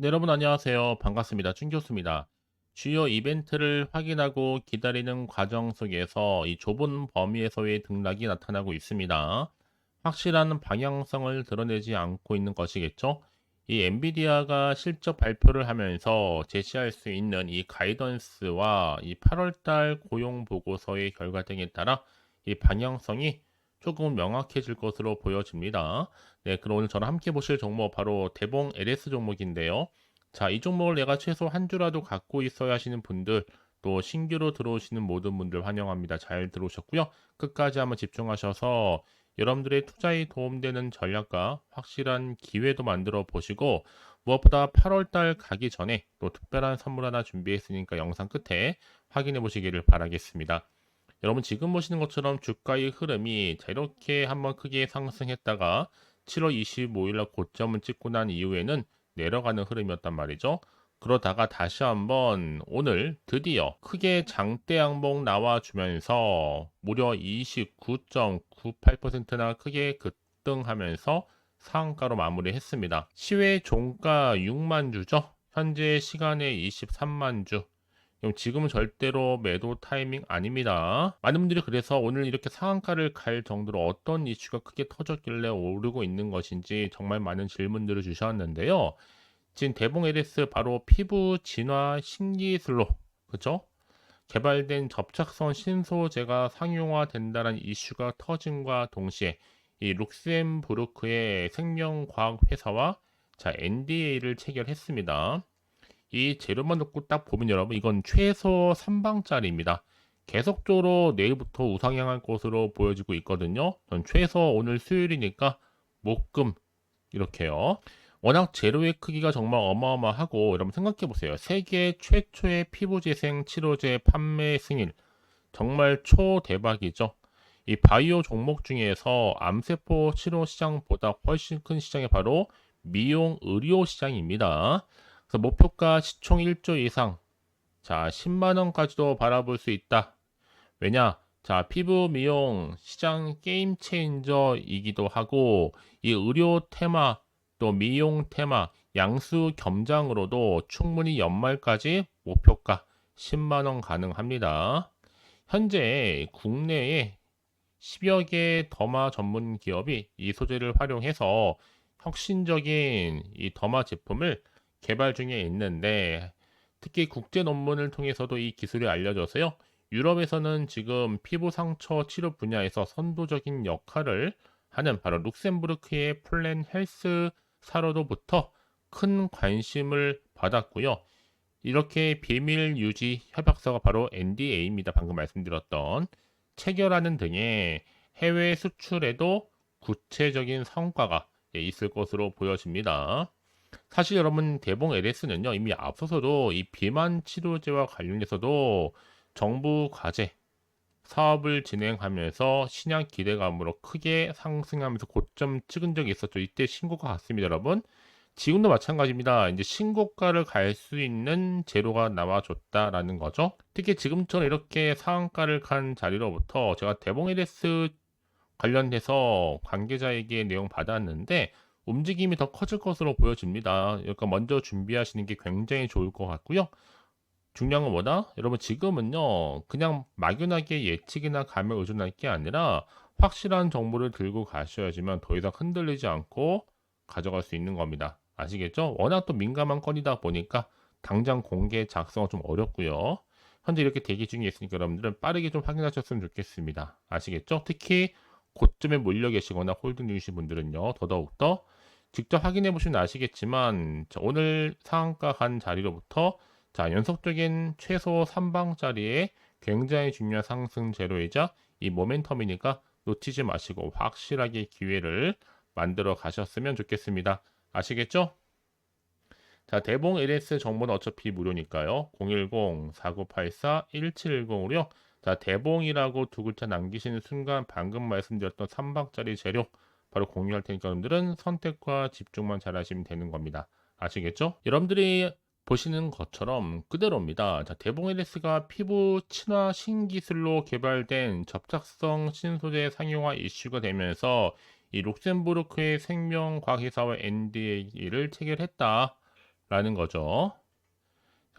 네, 여러분 안녕하세요. 반갑습니다. 춘 교수입니다. 주요 이벤트를 확인하고 기다리는 과정 속에서 이 좁은 범위에서의 등락이 나타나고 있습니다. 확실한 방향성을 드러내지 않고 있는 것이겠죠. 이 엔비디아가 실적 발표를 하면서 제시할 수 있는 이 가이던스와 이 8월달 고용 보고서의 결과 등에 따라 이 방향성이 조금 명확해질 것으로 보여집니다. 네, 그럼 오늘 저랑 함께 보실 종목 바로 대봉 LS 종목인데요. 자, 이 종목을 내가 최소 한 주라도 갖고 있어야 하시는 분들, 또 신규로 들어오시는 모든 분들 환영합니다. 잘 들어오셨고요. 끝까지 한번 집중하셔서 여러분들의 투자에 도움되는 전략과 확실한 기회도 만들어 보시고, 무엇보다 8월달 가기 전에 또 특별한 선물 하나 준비했으니까 영상 끝에 확인해 보시기를 바라겠습니다. 여러분 지금 보시는 것처럼 주가의 흐름이 자 이렇게 한번 크게 상승했다가 7월 25일 날 고점을 찍고 난 이후에는 내려가는 흐름이었단 말이죠. 그러다가 다시 한번 오늘 드디어 크게 장대 양봉 나와주면서 무려 29.98%나 크게 급등하면서 상한가로 마무리했습니다. 시외 종가 6만 주죠. 현재 시간에 23만 주. 그럼 지금은 절대로 매도 타이밍 아닙니다. 많은 분들이 그래서 오늘 이렇게 상한가를 갈 정도로 어떤 이슈가 크게 터졌길래 오르고 있는 것인지 정말 많은 질문들을 주셨는데요. 지금 대봉 에리스 바로 피부 진화 신기술로 그죠? 개발된 접착성 신소재가 상용화된다는 이슈가 터짐과 동시에 이 룩셈부르크의 생명과학 회사와 자 NDA를 체결했습니다. 이 재료만 놓고 딱 보면 여러분 이건 최소 3방짜리입니다. 계속적으로 내일부터 우상향할 것으로 보여지고 있거든요. 전 최소 오늘 수요일이니까 목금 이렇게요. 워낙 재료의 크기가 정말 어마어마하고 여러분 생각해 보세요. 세계 최초의 피부재생 치료제 판매 승인 정말 초대박이죠. 이 바이오 종목 중에서 암세포 치료 시장보다 훨씬 큰 시장이 바로 미용 의료 시장입니다. 그래서 목표가 시총 1조 이상, 자 10만 원까지도 바라볼 수 있다. 왜냐? 자 피부 미용 시장 게임 체인저이기도 하고 이 의료 테마 또 미용 테마 양수 겸장으로도 충분히 연말까지 목표가 10만 원 가능합니다. 현재 국내에 10여 개 더마 전문 기업이 이 소재를 활용해서 혁신적인 이 더마 제품을 개발 중에 있는데 특히 국제 논문을 통해서도 이 기술이 알려져서요. 유럽에서는 지금 피부 상처 치료 분야에서 선도적인 역할을 하는 바로 룩셈부르크의 플랜 헬스 사로로부터 큰 관심을 받았고요. 이렇게 비밀 유지 협약서가 바로 NDA입니다. 방금 말씀드렸던 체결하는 등의 해외 수출에도 구체적인 성과가 있을 것으로 보여집니다. 사실 여러분 대봉 LS는요 이미 앞서서도 이 비만 치료제와 관련해서도 정부 과제 사업을 진행하면서 신약 기대감으로 크게 상승하면서 고점 찍은 적이 있었죠. 이때 신고가 같습니다, 여러분. 지금도 마찬가지입니다. 이제 신고가를 갈 수 있는 재료가 나와줬다라는 거죠. 특히 지금처럼 이렇게 상한가를 간 자리로부터 제가 대봉 LS 관련해서 관계자에게 내용 받았는데 움직임이 더 커질 것으로 보여집니다. 그러니까 먼저 준비하시는 게 굉장히 좋을 것 같고요. 중요한 건 뭐다? 여러분 지금은요 그냥 막연하게 예측이나 감에 의존할 게 아니라 확실한 정보를 들고 가셔야지만 더 이상 흔들리지 않고 가져갈 수 있는 겁니다. 아시겠죠? 워낙 또 민감한 건이다 보니까 당장 공개 작성은 좀 어렵고요. 현재 이렇게 대기 중에 있으니까 여러분들은 빠르게 좀 확인하셨으면 좋겠습니다. 아시겠죠? 특히 고점에 몰려 계시거나 홀딩 중이신 분들은요 더더욱더 직접 확인해 보시면 아시겠지만 오늘 상한가 간 자리로부터 자, 연속적인 최소 3방짜리의 굉장히 중요한 상승 재료이자 이 모멘텀이니까 놓치지 마시고 확실하게 기회를 만들어 가셨으면 좋겠습니다. 아시겠죠? 자, 대봉 LS 정보는 어차피 무료니까요. 010-4984-1710으로요. 자, 대봉이라고 두 글자 남기시는 순간 방금 말씀드렸던 3방짜리 재료 바로 공유할 테니까 여러분들은 선택과 집중만 잘 하시면 되는 겁니다. 아시겠죠? 여러분들이 보시는 것처럼 그대로입니다. 자, 대봉 LS가 피부 친화 신기술로 개발된 접착성 신소재 상용화 이슈가 되면서 이 룩셈부르크의 생명과학회사와 NDA를 체결했다. 라는 거죠.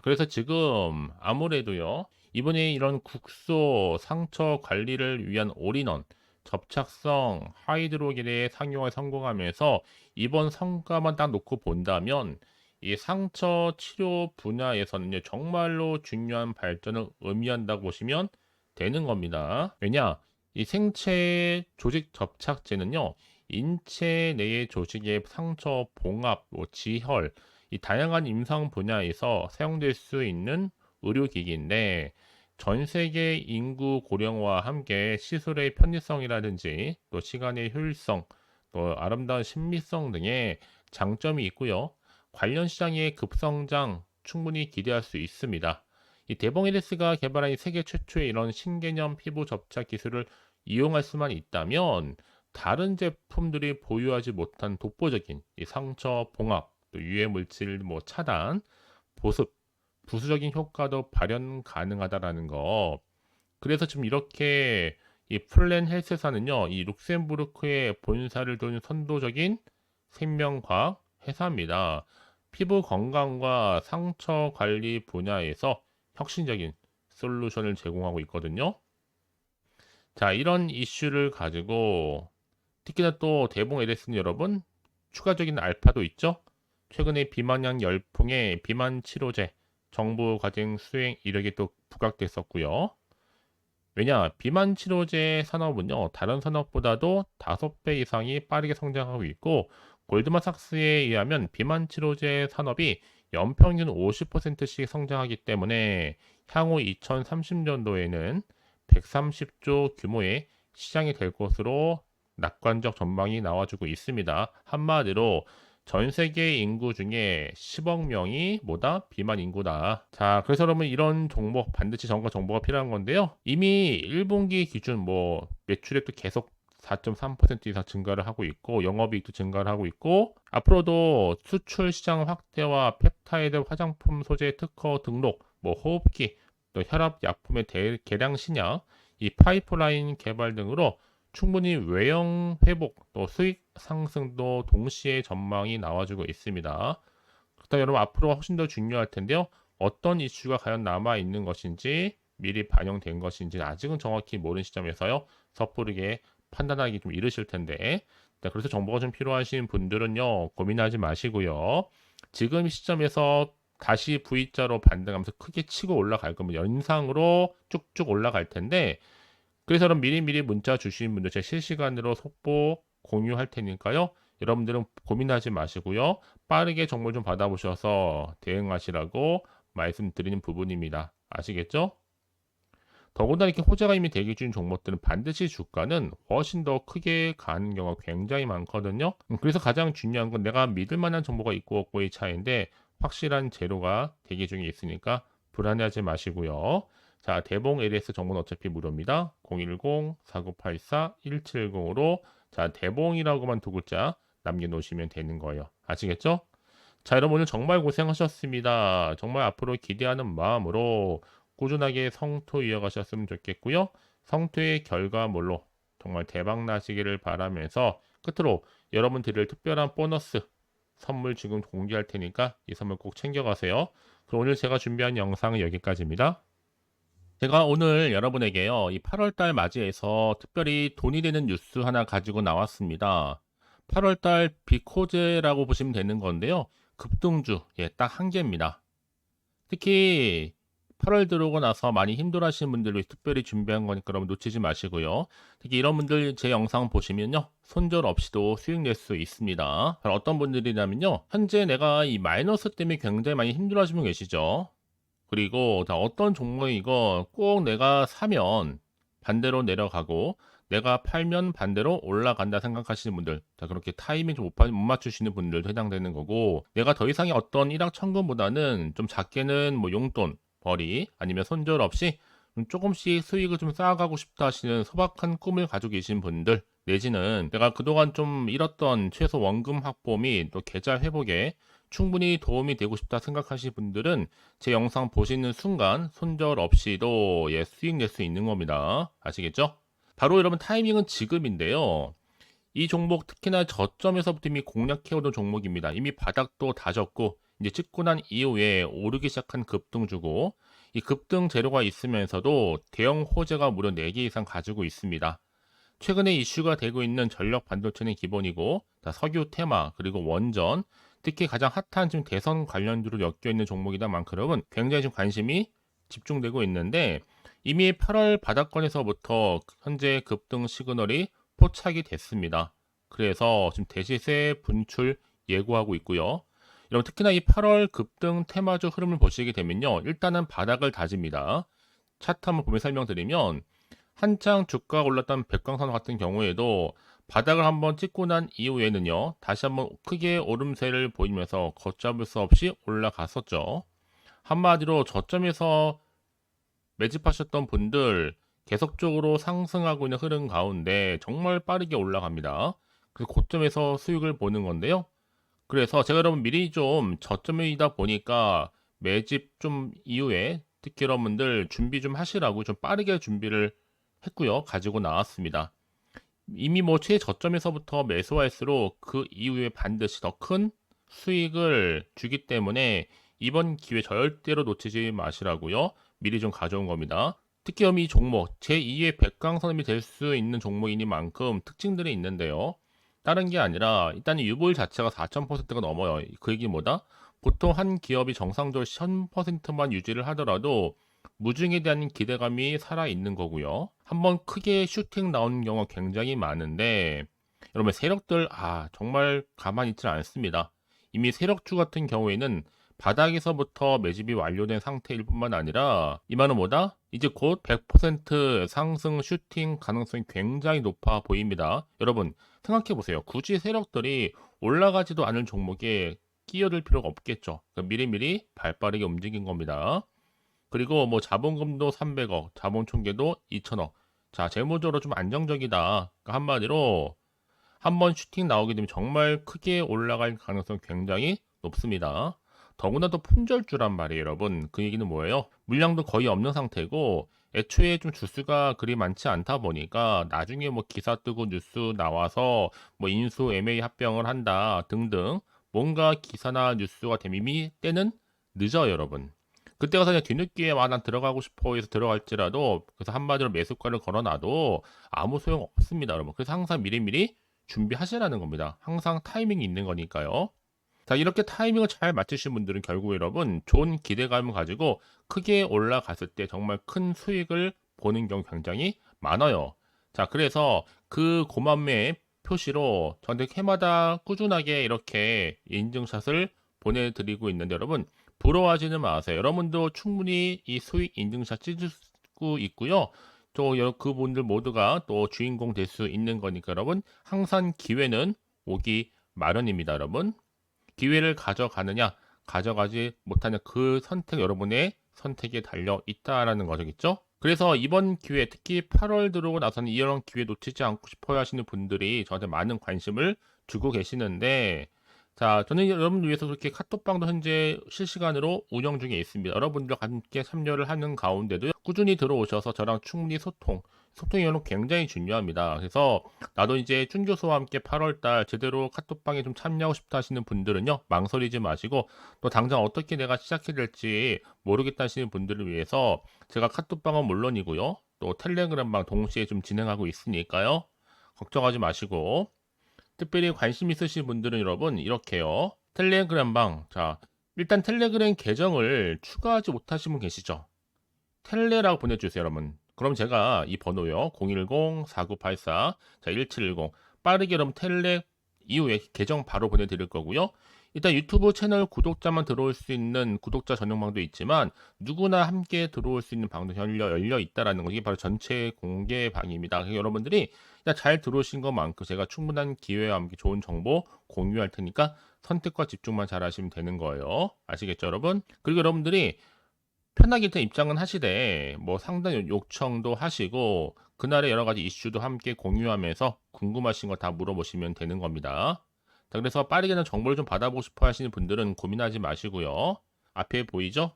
그래서 지금 아무래도요, 이번에 이런 국소 상처 관리를 위한 올인원, 접착성, 하이드로겔의 상용화에 성공하면서 이번 성과만 딱 놓고 본다면 이 상처 치료 분야에서는요, 정말로 중요한 발전을 의미한다고 보시면 되는 겁니다. 왜냐? 이 생체 조직 접착제는요, 인체 내의 조직의 상처, 봉합, 지혈, 이 다양한 임상 분야에서 사용될 수 있는 의료기기인데 전 세계 인구 고령화와 함께 시술의 편의성이라든지 또 시간의 효율성, 또 아름다운 신미성 등의 장점이 있고요. 관련 시장의 급성장 충분히 기대할 수 있습니다. 이 데봉이레스가 개발한 이 세계 최초의 이런 신개념 피부 접착 기술을 이용할 수만 있다면 다른 제품들이 보유하지 못한 독보적인 이 상처 봉합, 또 유해 물질 차단, 보습, 부수적인 효과도 발현 가능하다라는 거. 그래서 지금 이렇게 이 플랜 헬스사는요, 이 룩셈부르크의 본사를 둔 선도적인 생명과학 회사입니다. 피부 건강과 상처 관리 분야에서 혁신적인 솔루션을 제공하고 있거든요. 자, 이런 이슈를 가지고 특히나 또 대봉 에데스는 여러분 추가적인 알파도 있죠. 최근에 비만약 열풍에 비만 치료제 정부 과정 수행 이력이 또 부각됐었고요. 왜냐, 비만 치료제 산업은요, 다른 산업보다도 5배 이상이 빠르게 성장하고 있고, 골드만삭스에 의하면 비만 치료제 산업이 연평균 50%씩 성장하기 때문에 향후 2030년도에는 130조 규모의 시장이 될 것으로 낙관적 전망이 나와주고 있습니다. 한마디로 전 세계 인구 중에 10억 명이 뭐다? 비만 인구다. 자, 그래서 여러분 이런 정보, 반드시 정과 정보가 필요한 건데요. 이미 1분기 기준 매출액도 계속 4.3% 이상 증가를 하고 있고 영업이익도 증가를 하고 있고 앞으로도 수출 시장 확대와 펩타이드 화장품 소재 특허 등록, 호흡기, 또 혈압 약품의 개량 신약, 이 파이프라인 개발 등으로 충분히 외형 회복 또 수익 상승도 동시에 전망이 나와주고 있습니다. 그렇다 여러분 앞으로 훨씬 더 중요할 텐데요. 어떤 이슈가 과연 남아 있는 것인지 미리 반영된 것인지 아직은 정확히 모르는 시점에서요. 섣부르게 판단하기 좀 이르실 텐데 자, 그래서 정보가 좀 필요하신 분들은요. 고민하지 마시고요. 지금 시점에서 다시 V자로 반등하면서 크게 치고 올라갈 거면 연상으로 쭉쭉 올라갈 텐데 그래서 그럼 미리미리 문자 주신 분들 제가 실시간으로 속보 공유할 테니까요. 여러분들은 고민하지 마시고요. 빠르게 정보 좀 받아보셔서 대응하시라고 말씀드리는 부분입니다. 아시겠죠? 더군다나 이렇게 호재가 이미 대기 중인 종목들은 반드시 주가는 훨씬 더 크게 가는 경우가 굉장히 많거든요. 그래서 가장 중요한 건 내가 믿을 만한 정보가 있고 없고의 차이인데 확실한 재료가 대기 중에 있으니까 불안해하지 마시고요. 자, 대봉 LS 정보는 어차피 무료입니다. 010-4984-1710으로 자, 대봉이라고만 두 글자 남겨놓으시면 되는 거예요. 아시겠죠? 자, 여러분 오늘 정말 고생하셨습니다. 정말 앞으로 기대하는 마음으로 꾸준하게 성토 이어가셨으면 좋겠고요. 성토의 결과물로 정말 대박 나시기를 바라면서 끝으로 여러분 드릴 특별한 보너스 선물 지금 공개할 테니까 이 선물 꼭 챙겨가세요. 그럼 오늘 제가 준비한 영상은 여기까지입니다. 제가 오늘 여러분에게요, 이 8월달 맞이해서 특별히 돈이 되는 뉴스 하나 가지고 나왔습니다. 8월달 비코제라고 보시면 되는 건데요. 급등주, 딱 한 개입니다. 특히 8월 들어오고 나서 많이 힘들어하시는 분들 위해 특별히 준비한 거니까 여러분 놓치지 마시고요. 특히 이런 분들 제 영상 보시면요. 손절 없이도 수익 낼 수 있습니다. 어떤 분들이냐면요. 현재 내가 이 마이너스 때문에 굉장히 많이 힘들어하시는 분 계시죠. 그리고 어떤 종목이 이거 꼭 내가 사면 반대로 내려가고 내가 팔면 반대로 올라간다 생각하시는 분들 그렇게 타이밍 좀 못 맞추시는 분들도 해당되는 거고 내가 더 이상의 어떤 일확천금보다는 좀 작게는 용돈, 벌이 아니면 손절 없이 좀 조금씩 수익을 좀 쌓아가고 싶다 하시는 소박한 꿈을 가지고 계신 분들 내지는 내가 그동안 좀 잃었던 최소 원금 확보 및 또 계좌 회복에 충분히 도움이 되고 싶다 생각하시는 분들은 제 영상 보시는 순간 손절 없이도 수익 낼 수 있는 겁니다. 아시겠죠? 바로 여러분 타이밍은 지금인데요. 이 종목 특히나 저점에서부터 이미 공략해오던 종목입니다. 이미 바닥도 다졌고 이제 찍고 난 이후에 오르기 시작한 급등주고, 이 급등 재료가 있으면서도 대형 호재가 무려 4개 이상 가지고 있습니다. 최근에 이슈가 되고 있는 전력 반도체는 기본이고, 자, 석유 테마, 그리고 원전, 특히 가장 핫한 지금 대선 관련주로 엮여 있는 종목이다만큼 굉장히 좀 관심이 집중되고 있는데, 이미 8월 바닥권에서부터 현재 급등 시그널이 포착이 됐습니다. 그래서 지금 대시세 분출 예고하고 있고요. 여러분 특히나 이 8월 급등 테마주 흐름을 보시게 되면요, 일단은 바닥을 다집니다. 차트 한번 보면 설명드리면, 한창 주가가 올랐던 백광산 같은 경우에도 바닥을 한번 찍고 난 이후에는요, 다시 한번 크게 오름세를 보이면서 걷잡을 수 없이 올라갔었죠. 한마디로 저점에서 매집하셨던 분들 계속적으로 상승하고 있는 흐름 가운데 정말 빠르게 올라갑니다. 그래서 고점에서 수익을 보는 건데요. 그래서 제가 여러분 미리 좀 저점이다 보니까 매집 좀 이후에 특히 여러분들 준비 좀 하시라고 좀 빠르게 준비를 했고요. 가지고 나왔습니다. 이미 뭐 최저점에서부터 매수할수록 그 이후에 반드시 더 큰 수익을 주기 때문에 이번 기회 절대로 놓치지 마시라고요. 미리 좀 가져온 겁니다. 특히 이 종목 제2의 백강선음이 될 수 있는 종목이니만큼 특징들이 있는데요. 다른 게 아니라 일단 유보율 자체가 4,000%가 넘어요. 그 얘기 뭐다? 보통 한 기업이 정상적으로 1000%만 유지를 하더라도 무중에 대한 기대감이 살아있는 거고요. 한번 크게 슈팅 나오는 경우가 굉장히 많은데, 여러분 세력들 정말 가만히 있지 않습니다. 이미 세력주 같은 경우에는 바닥에서부터 매집이 완료된 상태일 뿐만 아니라 이 말은 뭐다? 이제 곧 100% 상승 슈팅 가능성이 굉장히 높아 보입니다. 여러분 생각해 보세요. 굳이 세력들이 올라가지도 않을 종목에 끼어들 필요가 없겠죠. 그러니까 미리미리 발빠르게 움직인 겁니다. 그리고 뭐 자본금도 300억, 자본 총계도 2천억. 자, 재무적으로 좀 안정적이다. 그러니까 한마디로 한번 슈팅 나오게 되면 정말 크게 올라갈 가능성이 굉장히 높습니다. 더구나 또 품절주란 말이에요, 여러분. 그 얘기는 뭐예요? 물량도 거의 없는 상태고 애초에 좀 주수가 그리 많지 않다 보니까 나중에 뭐 기사 뜨고 뉴스 나와서 뭐 인수 MA 합병을 한다 등등 뭔가 기사나 뉴스가 되면 이미 때는 늦어요, 여러분. 그때 가서 그냥 뒤늦게 난 들어가고 싶어 해서 들어갈지라도 그래서 한마디로 매수가를 걸어놔도 아무 소용 없습니다, 여러분. 그래서 항상 미리미리 준비하시라는 겁니다. 항상 타이밍이 있는 거니까요. 자, 이렇게 타이밍을 잘 맞추신 분들은 결국 여러분 좋은 기대감을 가지고 크게 올라갔을 때 정말 큰 수익을 보는 경우 굉장히 많아요. 자, 그래서 그 고맘의 표시로 저한테 해마다 꾸준하게 이렇게 인증샷을 보내드리고 있는데 여러분 부러워하지는 마세요. 여러분도 충분히 이 수익 인증샷 찍을 수 있고요. 또 그분들 모두가 또 주인공 될 수 있는 거니까 여러분 항상 기회는 오기 마련입니다, 여러분. 기회를 가져가느냐, 가져가지 못하냐 그 선택 여러분의 선택에 달려 있다라는 거겠죠. 그래서 이번 기회 특히 8월 들어오고 나서는 이런 기회 놓치지 않고 싶어야 하시는 분들이 저한테 많은 관심을 주고 계시는데 자, 저는 여러분들 위해서 그렇게 카톡방도 현재 실시간으로 운영 중에 있습니다. 여러분들과 함께 참여를 하는 가운데도 꾸준히 들어오셔서 저랑 충분히 소통이 여러분 굉장히 중요합니다. 그래서 나도 이제 준 교수와 함께 8월달 제대로 카톡방에 좀 참여하고 싶다 하시는 분들은요, 망설이지 마시고 또 당장 어떻게 내가 시작해야 될지 모르겠다 하시는 분들을 위해서 제가 카톡방은 물론이고요, 또 텔레그램방 동시에 좀 진행하고 있으니까요. 걱정하지 마시고 특별히 관심 있으신 분들은 여러분 이렇게요. 텔레그램방. 자, 일단 텔레그램 계정을 추가하지 못하신 분 계시죠? 텔레라고 보내주세요, 여러분. 그럼 제가 이 번호요. 010-4984, 자, 1710. 빠르게 여러분 텔레 이후에 계정 바로 보내드릴 거고요. 일단 유튜브 채널 구독자만 들어올 수 있는 구독자 전용방도 있지만 누구나 함께 들어올 수 있는 방도 열려 있다라는 거. 이게 바로 전체 공개 방입니다. 그래서 여러분들이 그냥 잘 들어오신 것만큼 제가 충분한 기회와 함께 좋은 정보 공유할 테니까 선택과 집중만 잘 하시면 되는 거예요. 아시겠죠, 여러분? 그리고 여러분들이 편하게 일단 입장은 하시되 뭐 상담 요청도 하시고 그날의 여러 가지 이슈도 함께 공유하면서 궁금하신 거 다 물어보시면 되는 겁니다. 자, 그래서 빠르게는 정보를 좀 받아보고 싶어 하시는 분들은 고민하지 마시고요. 앞에 보이죠?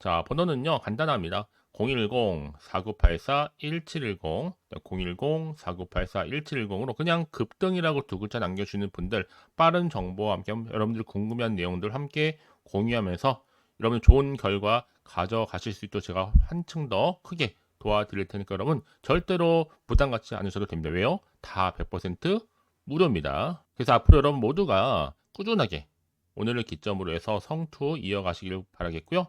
자, 번호는요, 간단합니다. 010-4984-1710, 010-4984-1710으로 그냥 급등이라고 두 글자 남겨주는 분들, 빠른 정보와 함께 여러분들 궁금한 내용들 함께 공유하면서 여러분 좋은 결과 가져가실 수 있도록 제가 한층 더 크게 도와드릴 테니까 여러분 절대로 부담 갖지 않으셔도 됩니다. 왜요? 다 100% 무료입니다. 그래서 앞으로 여러분 모두가 꾸준하게 오늘을 기점으로 해서 성투 이어가시길 바라겠고요.